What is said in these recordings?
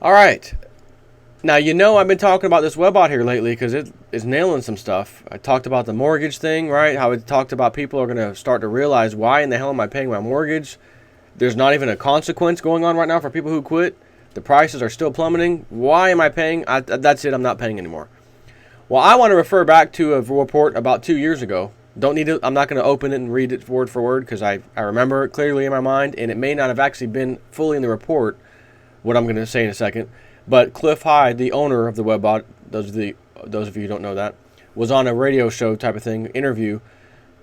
All right. Now, I've been talking about this web out here lately because it is nailing some stuff. I talked about the mortgage thing, right? How it talked about people are going to start to realize, why in the hell am I paying my mortgage? There's not even a consequence going on right now for people who quit. The prices are still plummeting. Why am I paying? That's it. I'm not paying anymore. Well, I want to refer back to a report about 2 years ago. I'm not going to open it and read it word for word because I remember it clearly in my mind, and it may not have actually been fully in the report, what I'm going to say in a second. But Cliff Hyde, the owner of the Webbot, those of you who don't know that, was on a radio show type of thing, interview,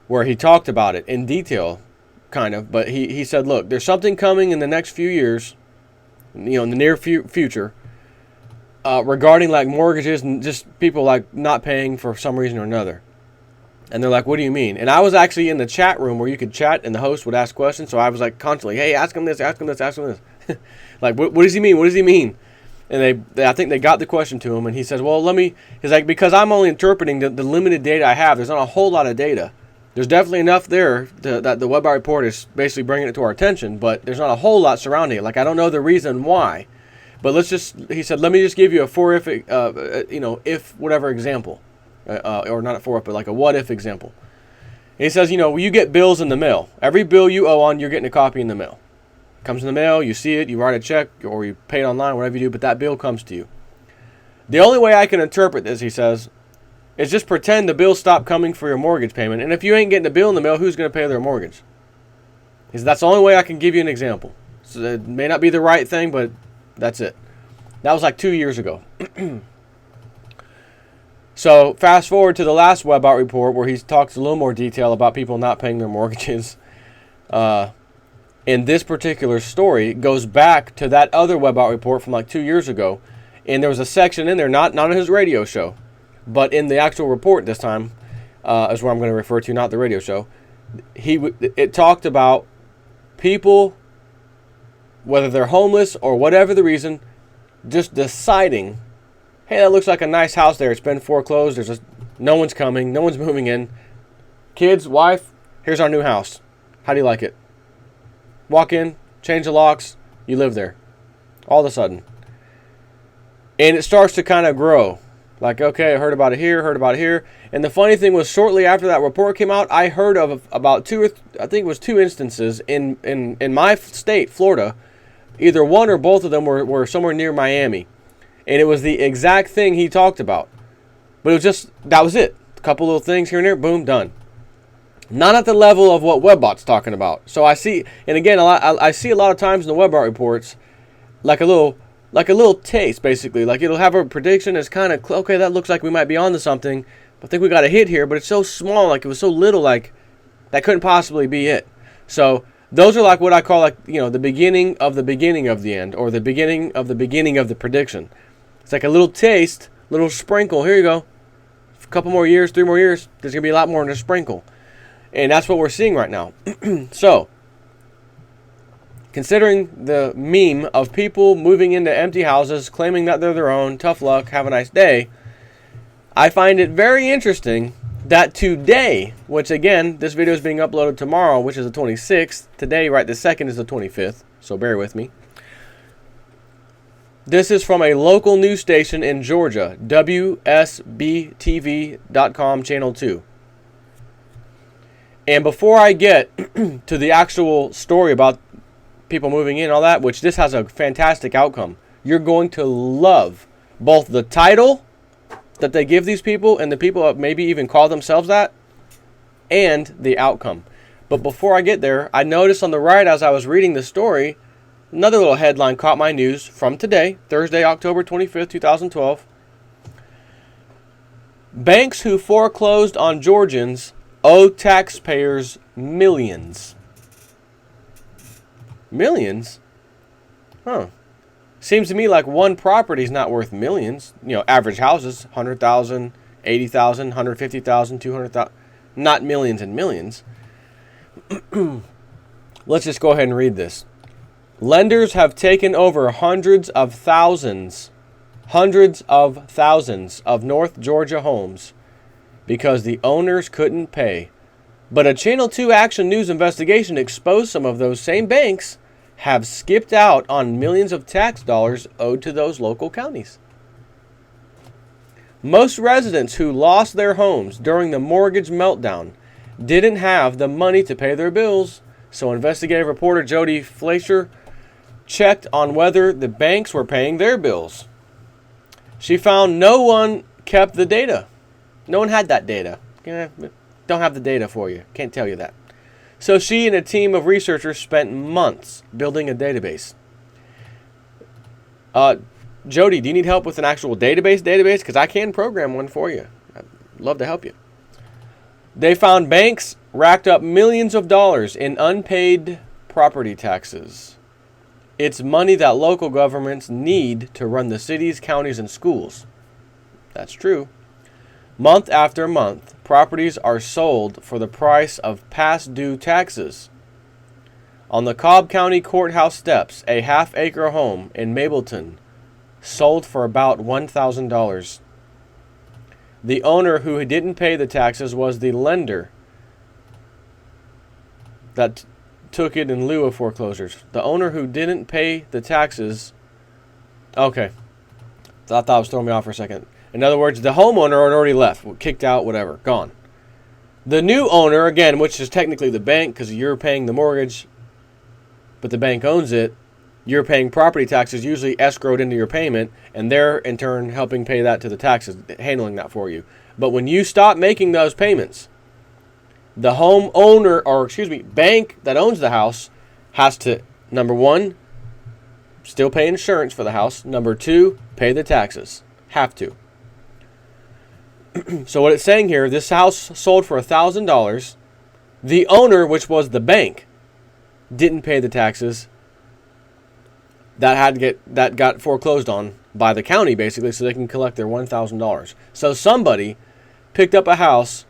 where he talked about it in detail, kind of. But he said, look, there's something coming in the next few years, in the near future, regarding like mortgages and just people like not paying for some reason or another. And they're like, what do you mean? And I was actually in the chat room where you could chat and the host would ask questions. So I was like constantly, hey, ask him this, ask him this, ask him this. Like, what does he mean? What does he mean? And I think they got the question to him, and he says, well, he's like, because I'm only interpreting the limited data I have. There's not a whole lot of data. There's definitely enough there that the Webbot report is basically bringing it to our attention, but there's not a whole lot surrounding it. Like, I don't know the reason why. But he said, let me just give you a if whatever example. Or not a for if, but like a what if example. And he says, you get bills in the mail. Every bill you owe on, you're getting a copy in the mail. Comes in the mail, you see it, you write a check, or you pay it online, whatever you do, but that bill comes to you. The only way I can interpret this, he says, is just pretend the bill stopped coming for your mortgage payment. And if you ain't getting a bill in the mail, who's going to pay their mortgage? He said, that's the only way I can give you an example. So it may not be the right thing, but that's it. That was like 2 years ago. So fast forward to the last Webbot report where he talks a little more detail about people not paying their mortgages. In this particular story, goes back to that other Webbot report from like 2 years ago. And there was a section in there, not on his radio show, but in the actual report this time, is what I'm going to refer to, not the radio show. It talked about people, whether they're homeless or whatever the reason, just deciding, hey, that looks like a nice house there. It's been foreclosed. No one's coming. No one's moving in. Kids, wife, here's our new house. How do you like it? Walk in, change the locks, you live there. All of a sudden. And it starts to kind of grow. Like, okay, I heard about it here. And the funny thing was, shortly after that report came out, I heard of about two instances in my state, Florida. Either one or both of them were somewhere near Miami. And it was the exact thing he talked about. But it was that was it. A couple little things here and there, boom, done. Not at the level of what Webbot's talking about. So I see, and again, I see a lot of times in the Webbot reports, like a little taste, basically. Like it'll have a prediction that's kind of, okay, that looks like we might be onto something. I think we got a hit here, but it's so small, like it was so little, like that couldn't possibly be it. So those are like what I call like, the beginning of the end, or the beginning of the prediction. It's like a little taste, little sprinkle. Here you go. A couple more years, 3 more years, there's going to be a lot more than a sprinkle. And that's what we're seeing right now. So, considering the meme of people moving into empty houses, claiming that they're their own, tough luck, have a nice day, I find it very interesting that today, which again, this video is being uploaded tomorrow, which is the 26th. Today, right this second, is the 25th, so bear with me. This is from a local news station in Georgia, WSBTV.com, Channel 2. And before I get to the actual story about people moving in and all that, which this has a fantastic outcome, you're going to love both the title that they give these people and the people that maybe even call themselves that, and the outcome. But before I get there, I noticed on the right as I was reading the story, another little headline caught my news from today, Thursday, October 25th, 2012. Banks who foreclosed on Georgians owe taxpayers millions. Millions? Huh. Seems to me like one property's not worth millions. Average houses, 100,000, 80,000, 150,000, 200,000. Not millions and millions. Let's just go ahead and read this. Lenders have taken over hundreds of thousands of North Georgia homes because the owners couldn't pay. But a Channel 2 Action News investigation exposed some of those same banks have skipped out on millions of tax dollars owed to those local counties. Most residents who lost their homes during the mortgage meltdown didn't have the money to pay their bills, so investigative reporter Jody Fleischer checked on whether the banks were paying their bills. She found no one kept the data. No one had that data. Don't have the data for you. Can't tell you that. So she and a team of researchers spent months building a database. Jody, do you need help with an actual database? Because I can program one for you. I'd love to help you. They found banks racked up millions of dollars in unpaid property taxes. It's money that local governments need to run the cities, counties, and schools. That's true. Month after month, properties are sold for the price of past due taxes. On the Cobb County Courthouse steps, a half-acre home in Mableton sold for about $1,000. The owner who didn't pay the taxes was the lender that took it in lieu of foreclosures. The owner who didn't pay the taxes... Okay. I thought it was throwing me off for a second. In other words, the homeowner had already left, kicked out, whatever, gone. The new owner, again, which is technically the bank because you're paying the mortgage, but the bank owns it, you're paying property taxes, usually escrowed into your payment, and they're in turn helping pay that to the taxes, handling that for you. But when you stop making those payments, the homeowner, or bank that owns the house has to, number one, still pay insurance for the house. Number two, pay the taxes. Have to. So what it's saying here, this house sold for $1,000. The owner, which was the bank, didn't pay the taxes. That got foreclosed on by the county, basically, so they can collect their $1,000. So somebody picked up a house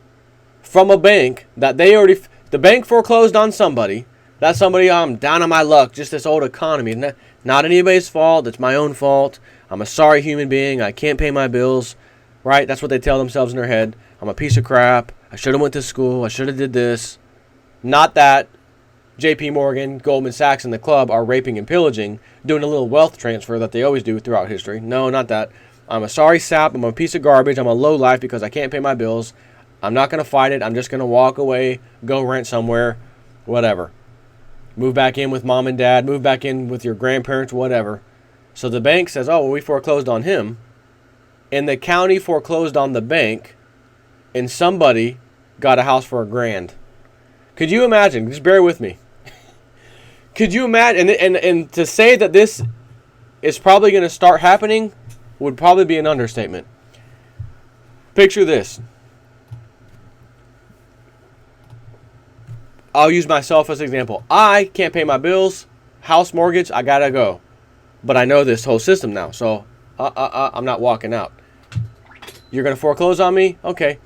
from a bank that the bank foreclosed on somebody. That somebody, I'm down on my luck, just this old economy. Not anybody's fault, it's my own fault. I'm a sorry human being, I can't pay my bills. Right? That's what they tell themselves in their head. I'm a piece of crap. I should have went to school. I should have did this. Not that J.P. Morgan, Goldman Sachs, and the club are raping and pillaging, doing a little wealth transfer that they always do throughout history. No, not that. I'm a sorry sap. I'm a piece of garbage. I'm a lowlife because I can't pay my bills. I'm not going to fight it. I'm just going to walk away, go rent somewhere, whatever. Move back in with mom and dad. Move back in with your grandparents, whatever. So the bank says, oh, well, we foreclosed on him. And the county foreclosed on the bank, and somebody got a house for $1,000. Could you imagine? Just bear with me. Could you imagine? And to say that this is probably going to start happening would probably be an understatement. Picture this. I'll use myself as an example. I can't pay my bills, house mortgage, I gotta go. But I know this whole system now, so I'm not walking out. You're going to foreclose on me? Okay.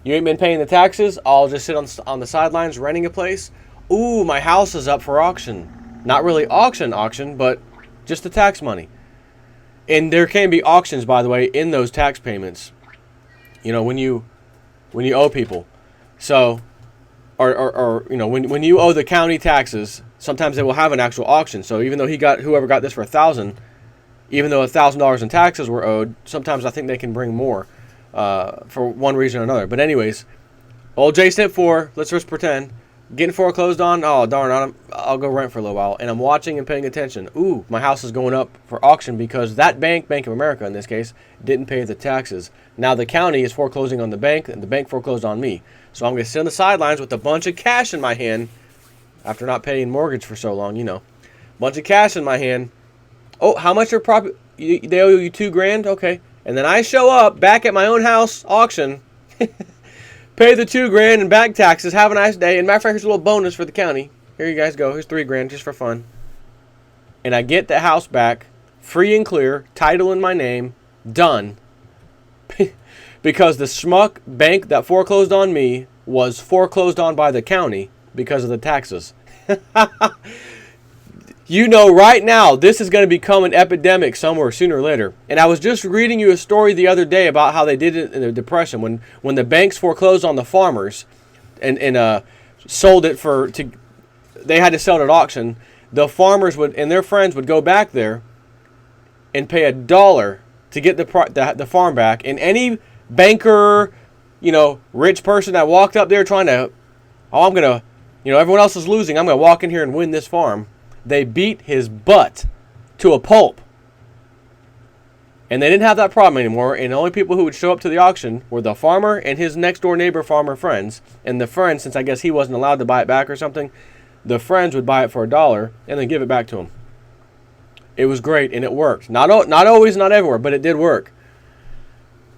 You ain't been paying the taxes? I'll just sit on the sidelines renting a place? Ooh, my house is up for auction. Not really auction, but just the tax money. And there can be auctions, by the way, in those tax payments. You know, when you owe people. So, or you know, when you owe the county taxes, sometimes they will have an actual auction. So even though whoever got this for $1,000, even though $1,000 in taxes were owed, sometimes I think they can bring more for one reason or another. But anyways, old J Step 4, let's just pretend, getting foreclosed on, oh darn, I'll go rent for a little while. And I'm watching and paying attention. Ooh, my house is going up for auction because that bank, Bank of America in this case, didn't pay the taxes. Now the county is foreclosing on the bank, and the bank foreclosed on me. So I'm going to sit on the sidelines with a bunch of cash in my hand after not paying mortgage for so long, you know. Bunch of cash in my hand. Oh, how much are property? They owe you $2,000? Okay. And then I show up back at my own house auction, pay the $2,000 in back taxes, have a nice day. And matter of fact, here's a little bonus for the county. Here you guys go. Here's $3,000 just for fun. And I get the house back, free and clear, title in my name, done. Because the schmuck bank that foreclosed on me was foreclosed on by the county because of the taxes. You know right now this is going to become an epidemic somewhere sooner or later. And I was just reading you a story the other day about how they did it in the Depression when the banks foreclosed on the farmers and sold it they had to sell it at auction. the farmers would and their friends would go back there and pay $1 to get the farm back. And any banker, rich person that walked up there trying to, I'm going to, everyone else is losing, I'm going to walk in here and win this farm. They beat his butt to a pulp. And they didn't have that problem anymore. And the only people who would show up to the auction were the farmer and his next door neighbor farmer friends. And the friends, since I guess he wasn't allowed to buy it back or something, the friends would buy it for $1 and then give it back to him. It was great and it worked. Not always, not everywhere, but it did work.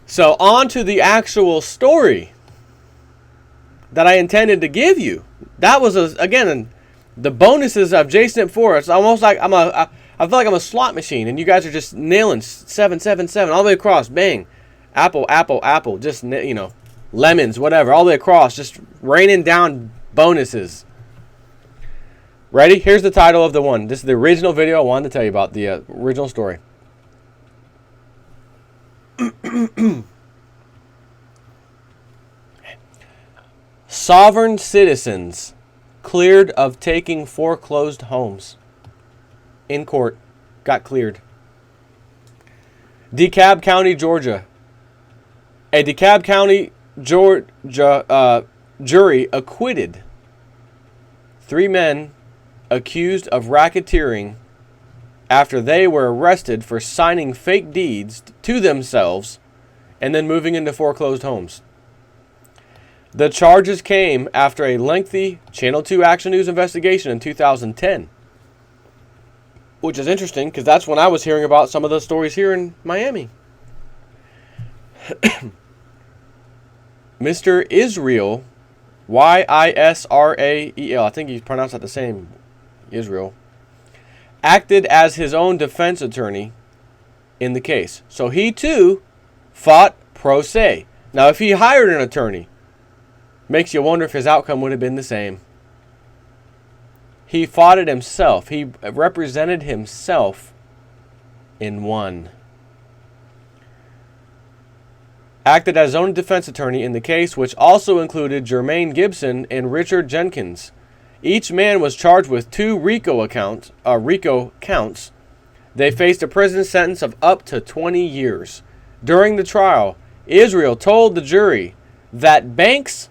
So on to the actual story that I intended to give you. That was, again, the bonuses of Jason at 4. It's almost like I feel like I'm a slot machine and you guys are just nailing 777 all the way across. Bang. Apple, apple, apple. Just, lemons, whatever. All the way across. Just raining down bonuses. Ready? Here's the title of the one. This is the original video I wanted to tell you about, the original story. Sovereign citizens cleared of taking foreclosed homes. In court. Got cleared. DeKalb County, Georgia. A DeKalb County, Georgia jury acquitted 3 men accused of racketeering after they were arrested for signing fake deeds to themselves and then moving into foreclosed homes. The charges came after a lengthy Channel 2 Action News investigation in 2010. Which is interesting because that's when I was hearing about some of the stories here in Miami. Mr. Israel, Yisrael, I think he's pronounced that the same, Israel, acted as his own defense attorney in the case. So he too fought pro se. Now if he hired an attorney, makes you wonder if his outcome would have been the same. He fought it himself. He represented himself and won. Acted as his own defense attorney in the case, which also included Jermaine Gibson and Richard Jenkins. Each man was charged with 2 RICO counts. They faced a prison sentence of up to 20 years. During the trial, Israel told the jury that banks,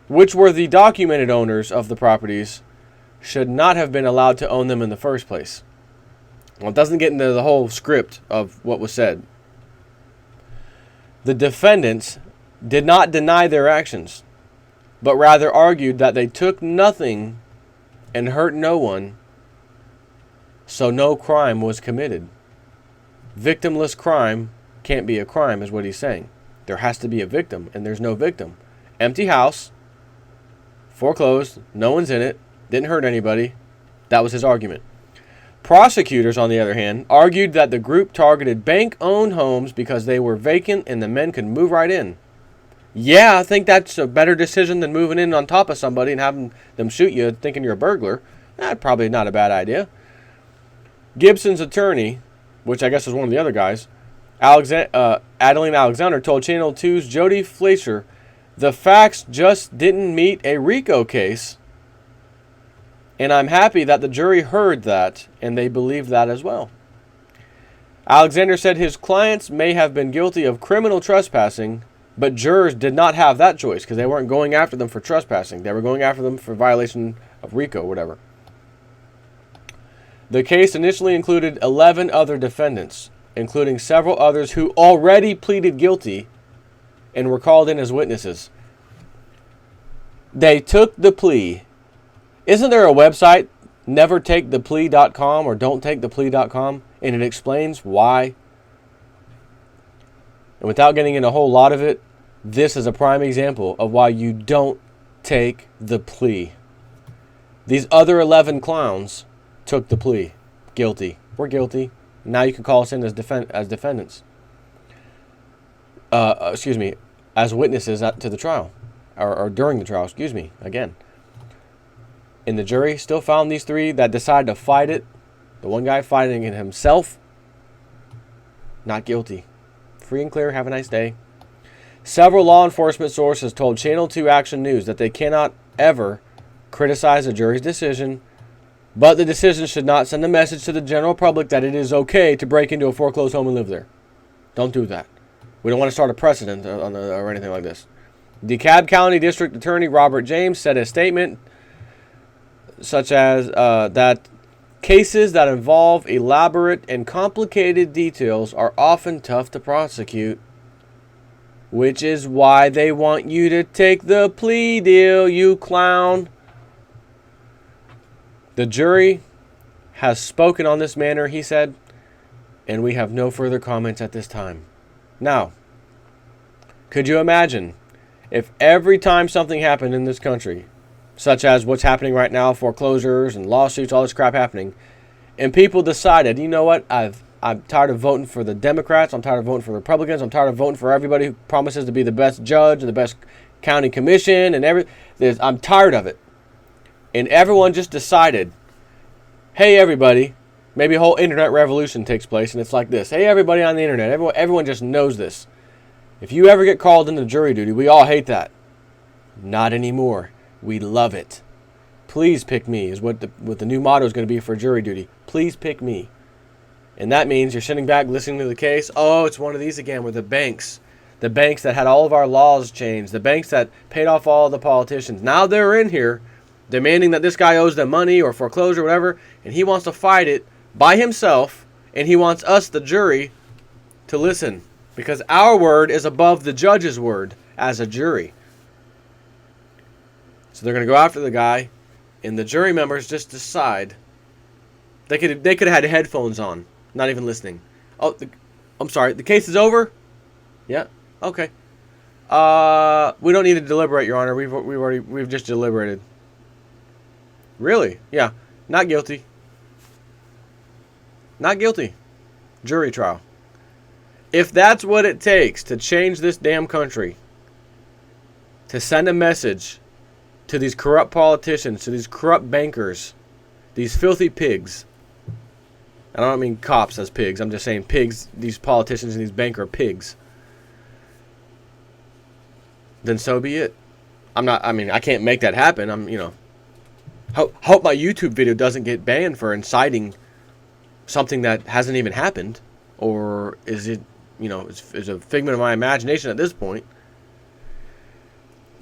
which were the documented owners of the properties, should not have been allowed to own them in the first place. Well, it doesn't get into the whole script of what was said. The defendants did not deny their actions, but rather argued that they took nothing and hurt no one, so no crime was committed. Victimless crime can't be a crime, is what he's saying. There has to be a victim, and there's no victim. Empty house, foreclosed, no one's in it, didn't hurt anybody. That was his argument. Prosecutors, on the other hand, argued that the group targeted bank-owned homes because they were vacant and the men could move right in. Yeah, I think that's a better decision than moving in on top of somebody and having them shoot you thinking you're a burglar. That's probably not a bad idea. Gibson's attorney, which I guess was one of the other guys, Adeline Alexander, told Channel 2's Jody Fleischer, the facts just didn't meet a RICO case, and I'm happy that the jury heard that, and they believed that as well. Alexander said his clients may have been guilty of criminal trespassing, but jurors did not have that choice because they weren't going after them for trespassing. They were going after them for violation of RICO, whatever. The case initially included 11 other defendants, including several others who already pleaded guilty and were called in as witnesses. They took the plea. Isn't there a website, nevertaketheplea.com or don'ttaketheplea.com, and it explains why? And without getting into a whole lot of it, this is a prime example of why you don't take the plea. These other 11 clowns took the plea. Guilty. We're guilty. Now you can call us in as defendants. As witnesses to the trial. Or during the trial, again. And the jury still found these 3 that decided to fight it. The one guy fighting it himself, not guilty. Free and clear. Have a nice day. Several law enforcement sources told Channel 2 Action News that they cannot ever criticize a jury's decision, But the decision should not send a message to the general public that it is okay to break into a foreclosed home and live there. Don't do that. We don't want to start a precedent or anything like this. DeKalb County District Attorney Robert James said a statement such as that cases that involve elaborate and complicated details are often tough to prosecute, which is why they want you to take the plea deal, you clown. The jury has spoken on this matter, he said, and we have no further comments at this time. Now, could you imagine if every time something happened in this country, such as what's happening right now, foreclosures and lawsuits, all this crap happening, and people decided, you know what, I'm tired of voting for the Democrats, I'm tired of voting for the Republicans, I'm tired of voting for everybody who promises to be the best judge and the best county commission and I'm tired of it. And everyone just decided, hey everybody, maybe a whole internet revolution takes place and it's like this. Hey everybody on the internet, everyone just knows this. If you ever get called into jury duty, we all hate that. Not anymore. We love it. Please pick me is what the new motto is going to be for jury duty. Please pick me. And that means you're sitting back listening to the case. Oh, it's one of these again with the banks. The banks that had all of our laws changed. The banks that paid off all the politicians. Now they're in here demanding that this guy owes them money or foreclosure or whatever. And he wants to fight it by himself. And he wants us, the jury, to listen. Because our word is above the judge's word as a jury. So they're going to go after the guy. And the jury members just decide. They could have had headphones on. Not even listening. Oh, I'm sorry. The case is over? Yeah. Okay. We don't need to deliberate, Your Honor. We've just deliberated. Really? Yeah. Not guilty. Not guilty. Jury trial. If that's what it takes to change this damn country, to send a message to these corrupt politicians, to these corrupt bankers, these filthy pigs. And I don't mean cops as pigs. I'm just saying pigs, these politicians and these banker pigs. Then so be it. I can't make that happen. Hope my YouTube video doesn't get banned for inciting something that hasn't even happened. Or is it, is a figment of my imagination at this point.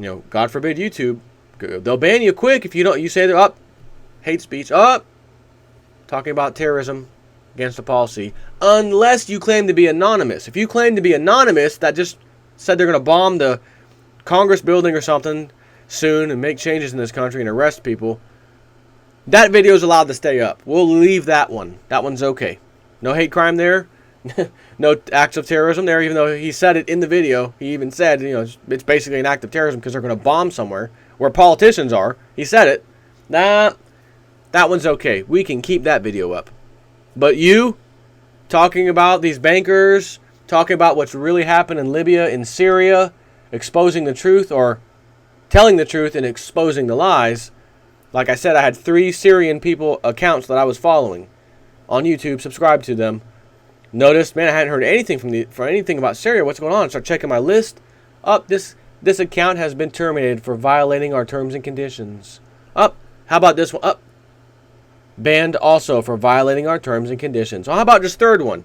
God forbid YouTube. They'll ban you quick if you say they're up. Hate speech up. Talking about terrorism against the policy. Unless you claim to be anonymous. If you claim to be anonymous, that just said they're going to bomb the Congress building or something soon and make changes in this country and arrest people, that video is allowed to stay up. We'll leave that one. That one's okay. No hate crime there. No acts of terrorism there, even though he said it in the video. He even said, it's basically an act of terrorism because they're going to bomb somewhere where politicians are. He said it. Nah, that one's okay. We can keep that video up. But you, talking about these bankers, talking about what's really happened in Libya, in Syria, exposing the truth or telling the truth and exposing the lies. Like I said, I had 3 Syrian people accounts that I was following on YouTube, subscribed to them. Noticed, man, I hadn't heard anything from anything about Syria. What's going on? Start checking my list. This account has been terminated for violating our terms and conditions. How about this one? Banned also for violating our terms and conditions. How about this third one?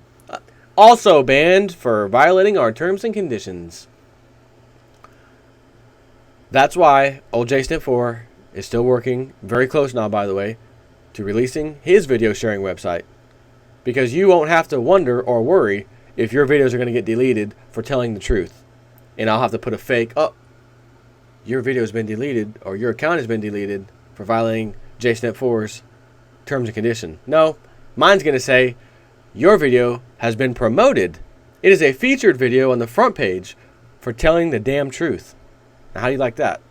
Also banned for violating our terms and conditions. That's why old J-Snip 4 is still working, very close now, by the way, to releasing his video sharing website. Because you won't have to wonder or worry if your videos are going to get deleted for telling the truth. And I'll have to put a fake, your video has been deleted or your account has been deleted for violating J-Snip 4's terms and conditions. No, mine's going to say, your video has been promoted. It is a featured video on the front page for telling the damn truth. Now, how do you like that?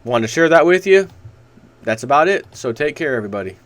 Wanted to share that with you. That's about it. So take care, everybody.